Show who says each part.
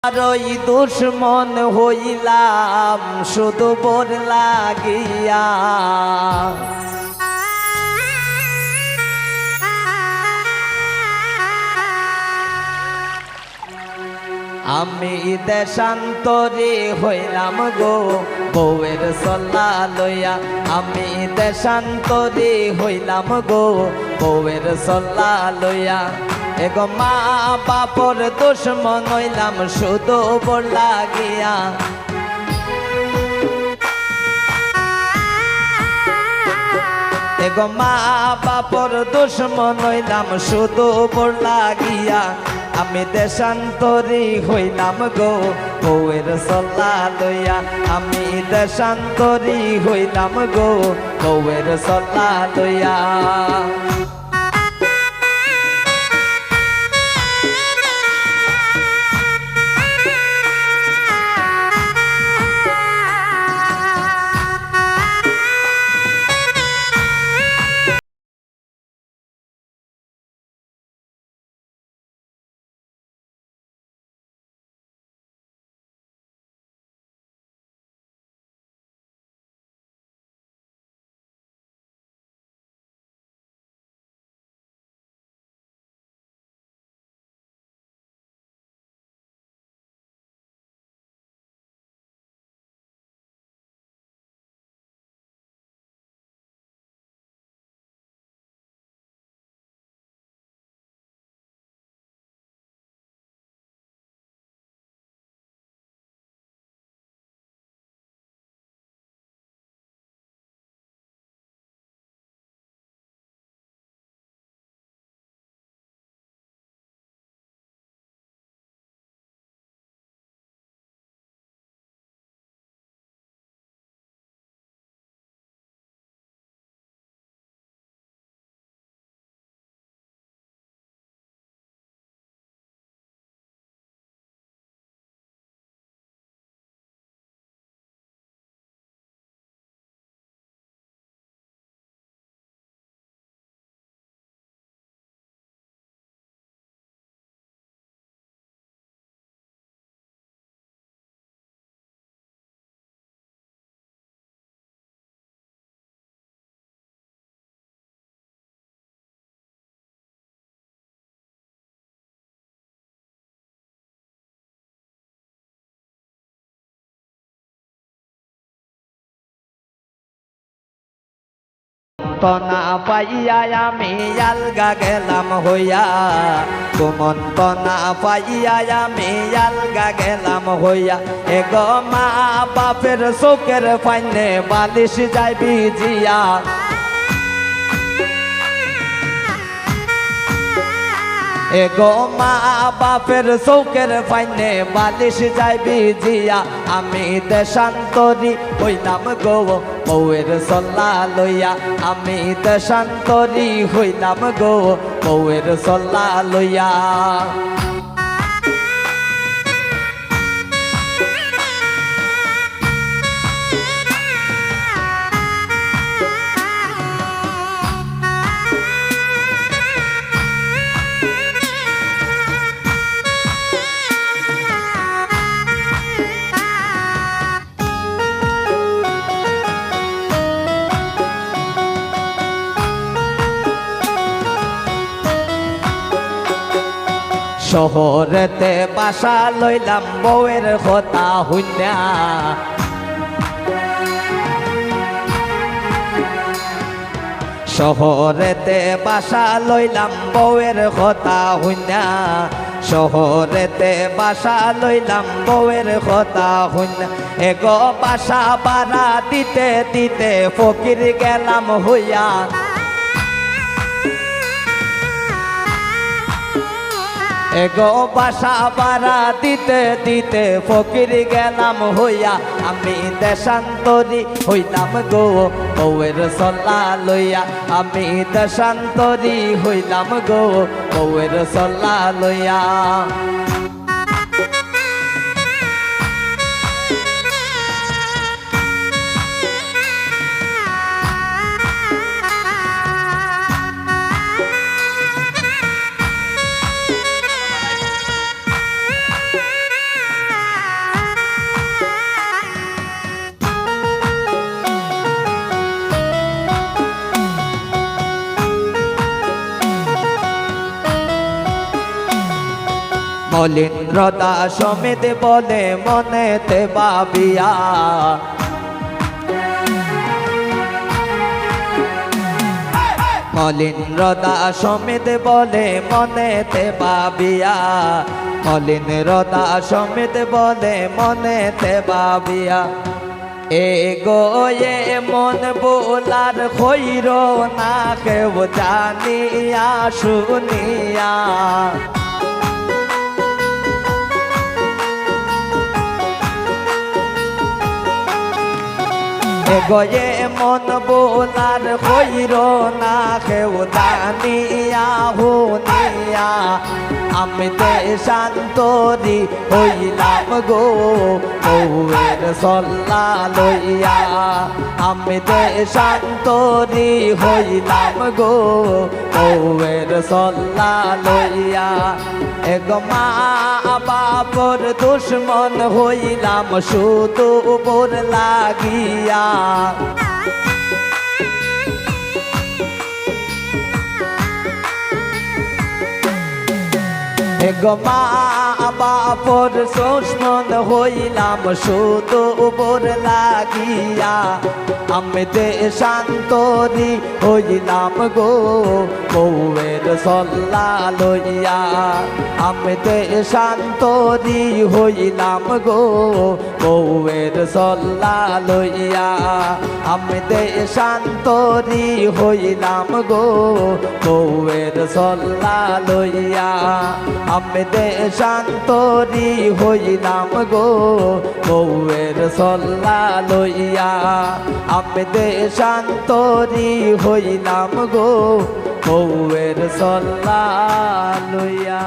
Speaker 1: আরই দুশ্মন হইলাম শুধু বোর লাগিয়া। আমি দেশান্তরে হইলাম গো বউয়ের সল্লা লইয়া। আমি দেশান্তরে হইলাম গো বউয়ের সল্লা লইয়া। এগো মা বাপর দুশ্মন হইলাম শুধু বোর লাগিয়া। এগো মা বাপর দুশ্মন হইলাম শুধু বোর লাগিয়া। আমি দেশান্তরি হইলাম গো বউয়ের সল্লা লইয়া। আমি দেশান্তরি হইলাম গো বউয়ের সল্লা লইয়া। তনা পাইয়া আমি আলগা গেলাম হইয়া। কুমন্তনা পাইয়া আমি আলগা গেলাম হইয়া। এগো মা বাপের চোখের পাইনে বালিশ যাই ভিজিয়া। এগো মা বাপের চৌকের পাইনে বালিশ যাই ভিজিয়া। আমি দেশান্তরি হইলাম গো বউয়ের সল্লা লইয়া। আমি দেশান্তরি হইলাম গো বউয়ের সল্লা লইয়া। শহরেতে বাসা লইলাম বউয়ের কথা হইনা। শহরেতে বাসা লইলাম বউয়ের কথা হইনা। শহরেতে বাসা লইলাম বউয়ের কথা হইনা। এগো বাসা ভাড়া দিতে দিতে ফকির গেলাম হইয়া। এগো বাসা ভাড়া দিতে দিতে ফকির গেলাম হইয়া। আমি দেশান্তরি হইলাম গো বউয়ের সল্লা লইয়া। আমি দেশান্তরি হইলাম গো বউয়ের সল্লা লইয়া। মলিন্দ্রতা সমিত বলে মনেতে ভাবিয়া মলিন্দ্রতা সমিত বলে মনেতে ভাবিয়া মলিন্দ্রতা সমিত বলে মনেতে ভাবিয়া এগো এ মন বোলার খৈর না কেউ জানিয়া শুনিয়া এগো এ মন বোলার খৈর না কেউ জানিয়া শুনিয়া আমি দেশান্তরি হইলাম গো বউয়ের সল্লা লইয়া আমি দেশান্তরি হইলাম গো বউয়ের সল্লা লইয়া এগো মা বাপর দুশ্মন হইলাম শুধু উপর লাগিয়া এগো মা বাপর দুশ্মন হইলাম শুধু উপর লাগিয়া আমি দেশান্তরি হইলাম গো বউয়ের সল্লা লইয়া আমি দেশান্তরি হইলাম গো বউয়ের সল্লা লইয়া আমি দেশান্তরি হইলাম গো বউয়ের সল্লা লইয়া আমি দেশান্তরি হইলাম গো বউয়ের সল্লা লইয়া আমি দেশান্তরি হইলাম গো বউয়ের সল্লা লইয়া।